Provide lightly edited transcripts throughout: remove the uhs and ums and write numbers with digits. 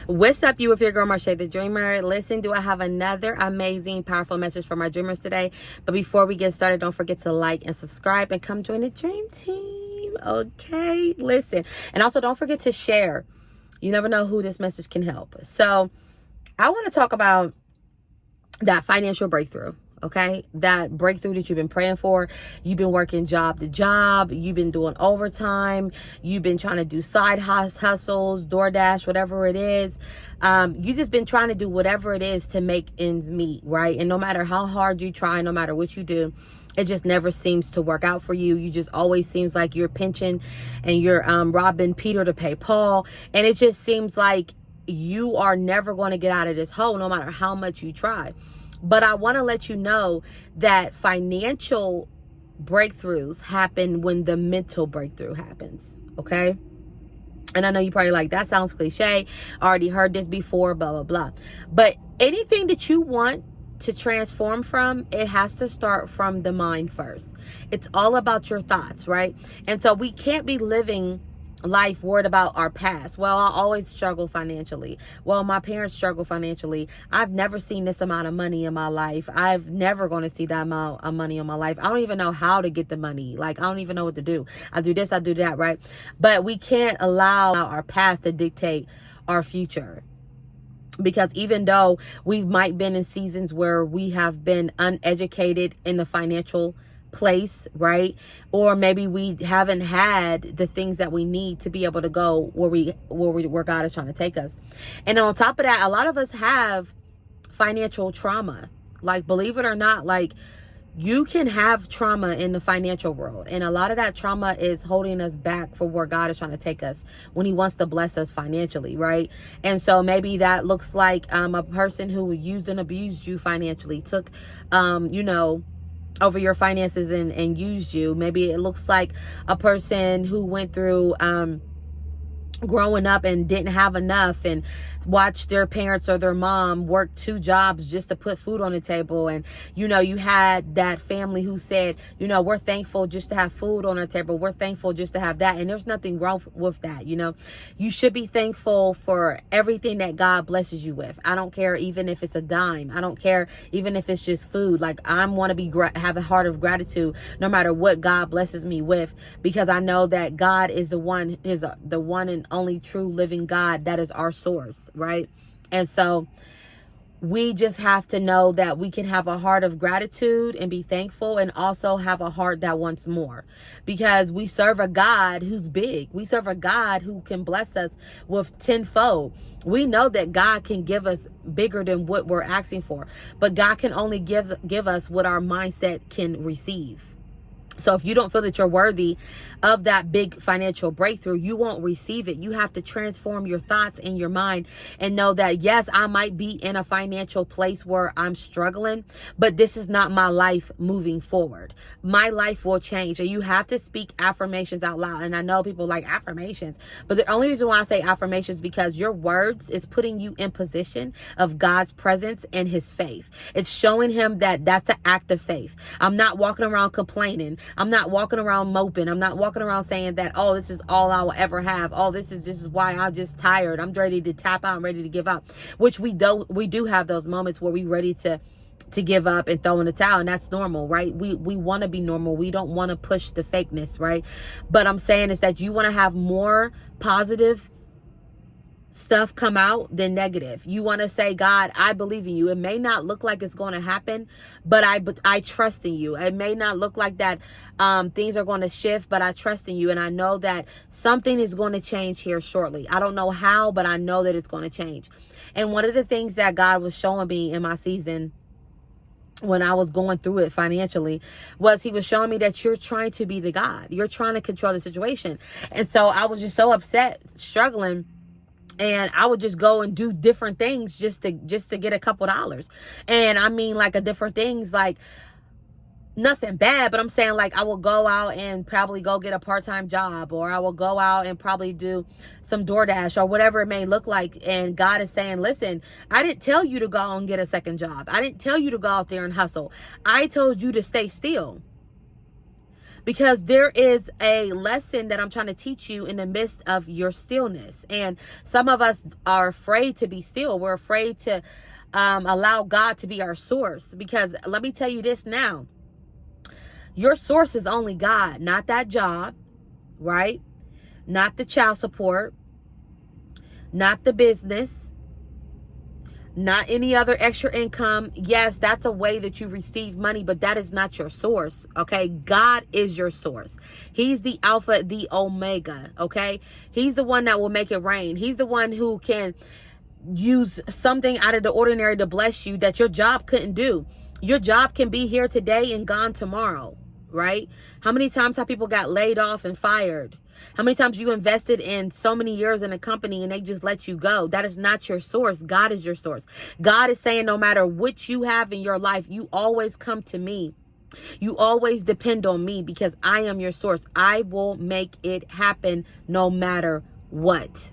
What's up, you with your girl Marsha the Dreamer? Listen, do I have another amazing, powerful message for my dreamers today? But before we get started, don't forget to like and subscribe and come join the dream team. Okay, listen. And also don't forget to share. You never know who this message can help. So I want to talk about that financial breakthrough. Okay, that breakthrough that you've been praying for. You've been working job to job. You've been doing overtime. You've been trying to do side hustles, DoorDash, whatever it is. You just been trying to do whatever it is to make ends meet, right? And no matter how hard you try, no matter what you do, it just never seems to work out for you. You just always seems like you're pinching and you're robbing Peter to pay Paul. And it just seems like you are never going to get out of this hole no matter how much you try. But I want to let you know that financial breakthroughs happen when the mental breakthrough happens, okay? And I know you probably like, that sounds cliche. I already heard this before, blah, blah, blah. But anything that you want to transform from, it has to start from the mind first. It's all about your thoughts, right? And so we can't be living life worried about our past. Well, I always struggle financially. Well, my parents struggle financially. I've never seen this amount of money in my life. I've never going to see that amount of money in my life. I don't even know how to get the money. Like, I don't even know what to do. I do this, I do that, right? But we can't allow our past to dictate our future. Because even though we might been in seasons where we have been uneducated in the financial place, right? Or maybe we haven't had the things that we need to be able to go where God is trying to take us. And on top of that, a lot of us have financial trauma. Like, believe it or not, like, you can have trauma in the financial world. And a lot of that trauma is holding us back for where God is trying to take us when he wants to bless us financially, right? And so maybe that looks like a person who used and abused you financially, took, over your finances and used you. Maybe it looks like a person who went through growing up and didn't have enough and watched their parents or their mom work 2 jobs just to put food on the table. And, you had that family who said, we're thankful just to have food on our table. We're thankful just to have that. And there's nothing wrong with that. You should be thankful for everything that God blesses you with. I don't care even if it's a dime. I don't care even if it's just food. Like, I want to have a heart of gratitude no matter what God blesses me with, because I know that God is the one and only true living God that is our source, right? And so we just have to know that we can have a heart of gratitude and be thankful, and also have a heart that wants more, because we serve a God who's big. We serve a God who can bless us with tenfold. We know that God can give us bigger than what we're asking for, but God can only give us what our mindset can receive. So if you don't feel that you're worthy of that big financial breakthrough, you won't receive it. You have to transform your thoughts and your mind and know that, yes, I might be in a financial place where I'm struggling, but this is not my life moving forward. My life will change. And you have to speak affirmations out loud. And I know people like affirmations, but the only reason why I say affirmations is because your words is putting you in position of God's presence and his faith. It's showing him that that's an act of faith. I'm not walking around complaining. I'm not walking around moping. I'm not walking around saying that, oh, this is all I will ever have. Oh, this is why I'm just tired. I'm ready to tap out. I'm ready to give up, which we do have those moments where we're ready to give up and throw in the towel. And that's normal, right? We want to be normal. We don't want to push the fakeness, right? But I'm saying is that you want to have more positive stuff come out than negative. You want to say, God, I believe in you. It may not look like it's going to happen, but I trust in you. It may not look like that things are going to shift, but I trust in you. And I know that something is going to change here shortly. I don't know how, but I know that it's going to change. And one of the things that God was showing me in my season when I was going through it financially was he was showing me that you're trying to be the God. You're trying to control the situation. And so I was just so upset, struggling. And I would just go and do different things just to get a couple dollars. And I mean, like, a different things, like, nothing bad, but I'm saying, like, I will go out and probably go get a part-time job, or I will go out and probably do some DoorDash or whatever it may look like. And God is saying, listen, I didn't tell you to go and get a second job. I didn't tell you to go out there and hustle. I told you to stay still. because there is a lesson that I'm trying to teach you in the midst of your stillness. And some of us are afraid to be still. We're afraid to allow God to be our source, because let me tell you this now. Your source is only God, not that job, right? Not the child support, not the business, not any other extra income. Yes, that's a way that you receive money, but that is not your source, okay? God is your source. He's the Alpha, the Omega, okay? He's the one that will make it rain. He's the one who can use something out of the ordinary to bless you that your job couldn't do. Your job can be here today and gone tomorrow, right? How many times have people got laid off and fired? How many times you invested in so many years in a company and they just let you go? That is not your source. God is your source. God is saying no matter what you have in your life, you always come to me. You always depend on me, because I am your source. I will make it happen no matter what.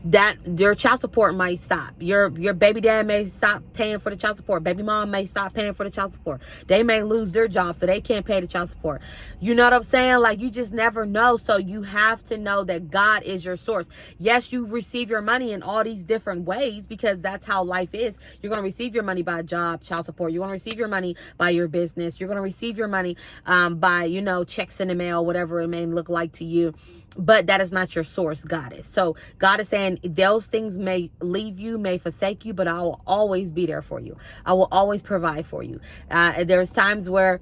That your child support might stop. Your baby dad may stop paying for the child support. Baby mom may stop paying for the child support. They may lose their job, so they can't pay the child support. You know what I'm saying? Like, you just never know. So you have to know that God is your source. Yes, you receive your money in all these different ways, because that's how life is. You're going to receive your money by job, child support. You're going to receive your money by your business. You're going to receive your money by, checks in the mail, whatever it may look like to you. But that is not your source, God is. So God is saying those things may leave you, may forsake you, but I will always be there for you. I will always provide for you. There's times where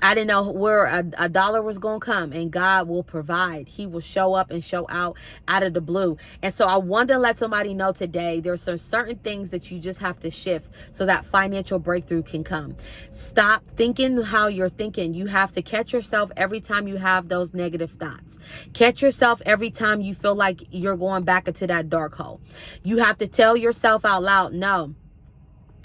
I didn't know where a dollar was going to come, and God will provide. He will show up and show out of the blue. And so I want to let somebody know today, there's some certain things that you just have to shift so that financial breakthrough can come. Stop thinking how you're thinking. You have to catch yourself every time you have those negative thoughts. Catch yourself every time you feel like you're going back into that dark hole. You have to tell yourself out loud, no,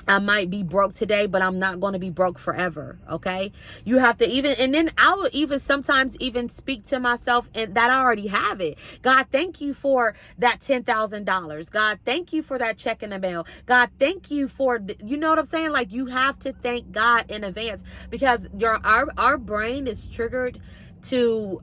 I might be broke today, but I'm not going to be broke forever. Okay. You have to and then I will even sometimes even speak to myself and that I already have it. God, thank you for that $10,000. God, thank you for that check in the mail. God, thank you for, you know what I'm saying? Like, you have to thank God in advance, because our brain is triggered to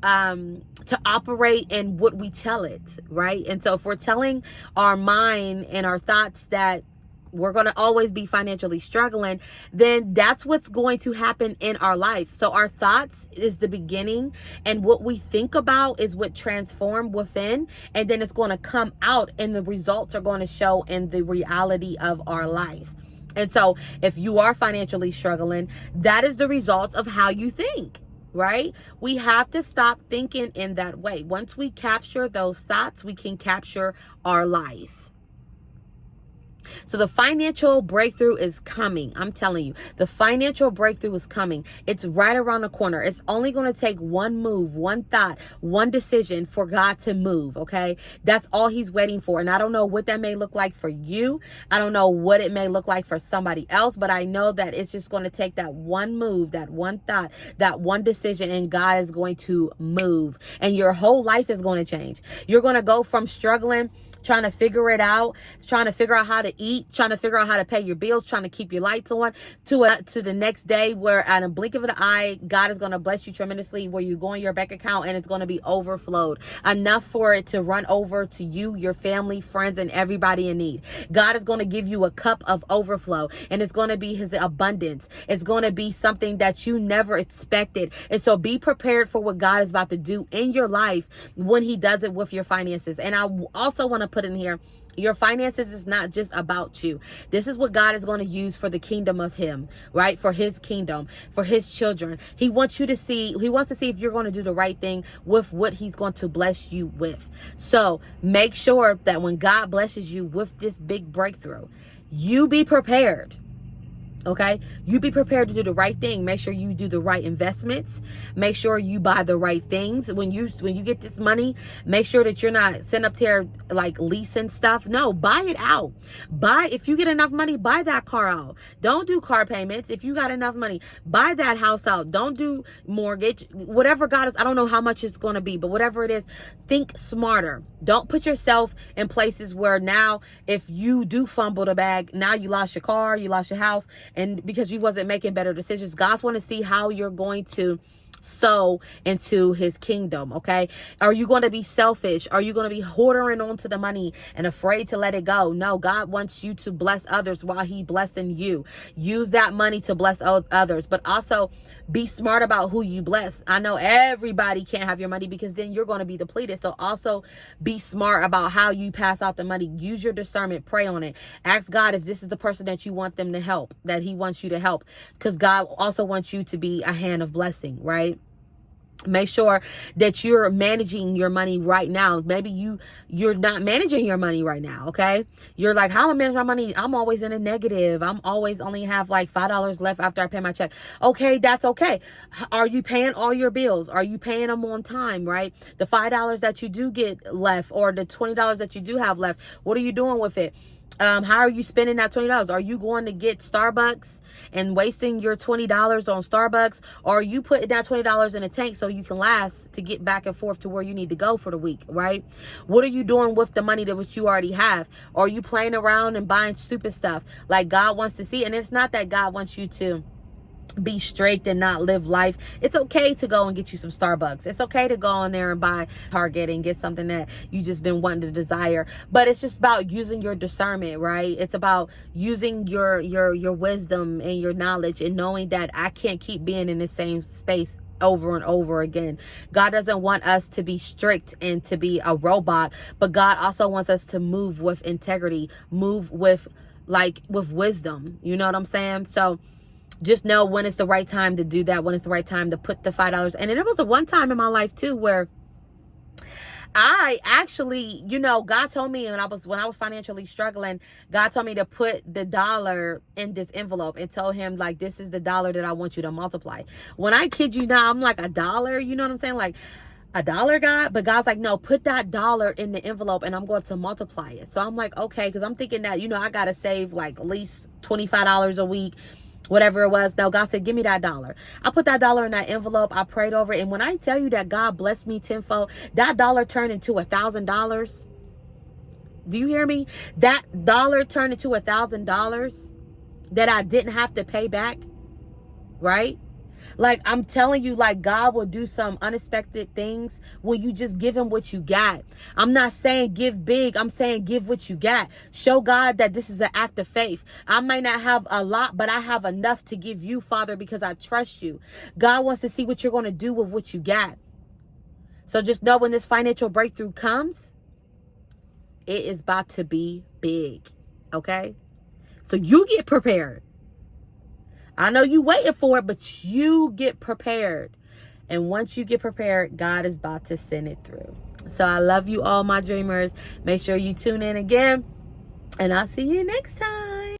operate in what we tell it. Right. And so if we're telling our mind and our thoughts that we're going to always be financially struggling, then that's what's going to happen in our life. So our thoughts is the beginning, and what we think about is what transform within, and then it's going to come out, and the results are going to show in the reality of our life. And so if you are financially struggling, that is the results of how you think. Right? We have to stop thinking in that way. Once we capture those thoughts, we can capture our life. So the financial breakthrough is coming. I'm telling you, the financial breakthrough is coming. It's right around the corner. It's only going to take one move, one thought, one decision for God to move. Okay. That's all he's waiting for. And I don't know what that may look like for you. I don't know what it may look like for somebody else, but I know that it's just going to take that one move, that one thought, that one decision, and God is going to move, and your whole life is going to change. You're going to go from struggling, trying to figure it out, trying to figure out how to eat, trying to figure out how to pay your bills, trying to keep your lights on, to the next day where at a blink of an eye, God is going to bless you tremendously, where you go in your bank account and it's going to be overflowed, enough for it to run over to you, your family, friends, and everybody in need. God is going to give you a cup of overflow, and it's going to be his abundance. It's going to be something that you never expected. And so be prepared for what God is about to do in your life when he does it with your finances. And I also want to put in here, your finances is not just about you. This is what God is going to use for the kingdom of him, right? For his kingdom, for his children. He wants to see if you're going to do the right thing with what he's going to bless you with. So make sure that when God blesses you with this big breakthrough, you be prepared. Okay, you be prepared to do the right thing. Make sure you do the right investments. Make sure you buy the right things. When you get this money, make sure that you're not sitting up there like leasing stuff. No, buy it out. If you get enough money, buy that car out. Don't do car payments. If you got enough money, buy that house out. Don't do mortgage. Whatever God is, I don't know how much it's going to be, but whatever it is, think smarter. Don't put yourself in places where now, if you do fumble the bag, now you lost your car, you lost your house, and because you wasn't making better decisions. God's want to see how you're going to sow into his kingdom, okay? Are you going to be selfish? Are you going to be hoarding onto the money and afraid to let it go? No, God wants you to bless others while he blessing you. Use that money to bless others, but also be smart about who you bless. I know everybody can't have your money because then you're going to be depleted. So also be smart about how you pass out the money. Use your discernment, pray on it. Ask God if this is the person that you want them to help, that he wants you to help, because God also wants you to be a hand of blessing, right? Make sure that you're managing your money right now. Maybe you're not managing your money right now, okay? You're like, how am I managing my money? I'm always in a negative. I'm always only have like $5 left after I pay my check. Okay, that's okay. Are you paying all your bills? Are you paying them on time, right? The $5 that you do get left, or the $20 that you do have left, what are you doing with it? How are you spending that $20? Are you going to get Starbucks and wasting your $20 on Starbucks? Or are you putting that $20 in a tank so you can last to get back and forth to where you need to go for the week, right? What are you doing with the money that which you already have? Or are you playing around and buying stupid stuff like God wants to see? And it's not that God wants you to be strict and not live life. It's okay to go and get you some Starbucks. It's okay to go in there and buy Target and get something that you just been wanting to desire. But it's just about using your discernment, right? It's about using your wisdom and your knowledge and knowing that I can't keep being in the same space over and over again. God doesn't want us to be strict and to be a robot, but God also wants us to move with integrity, move with wisdom. You know what I'm saying? So just know when it's the right time to do that, when it's the right time to put the $5. And there was a one time in my life too where I actually, God told me when I was financially struggling, God told me to put the dollar in this envelope and told him, like, this is the dollar that I want you to multiply. When I kid you not, I'm like, $1, you know what I'm saying? Like, $1, God? But God's like, no, put that dollar in the envelope and I'm going to multiply it. So I'm like, okay, because I'm thinking that, I got to save like at least $25 a week, whatever it was. No, God said, give me that dollar. I put that dollar in that envelope. I prayed over it. And when I tell you that God blessed me tenfold, that dollar turned into $1,000. Do you hear me? That dollar turned into $1,000 that I didn't have to pay back. Right? Like, I'm telling you, like, God will do some unexpected things when you just give him what you got. I'm not saying give big. I'm saying give what you got. Show God that this is an act of faith. I might not have a lot, but I have enough to give you, Father, because I trust you. God wants to see what you're going to do with what you got. So just know when this financial breakthrough comes, it is about to be big. Okay? So you get prepared. I know you waiting for it, but you get prepared. And once you get prepared, God is about to send it through. So I love you all, my dreamers. Make sure you tune in again. And I'll see you next time.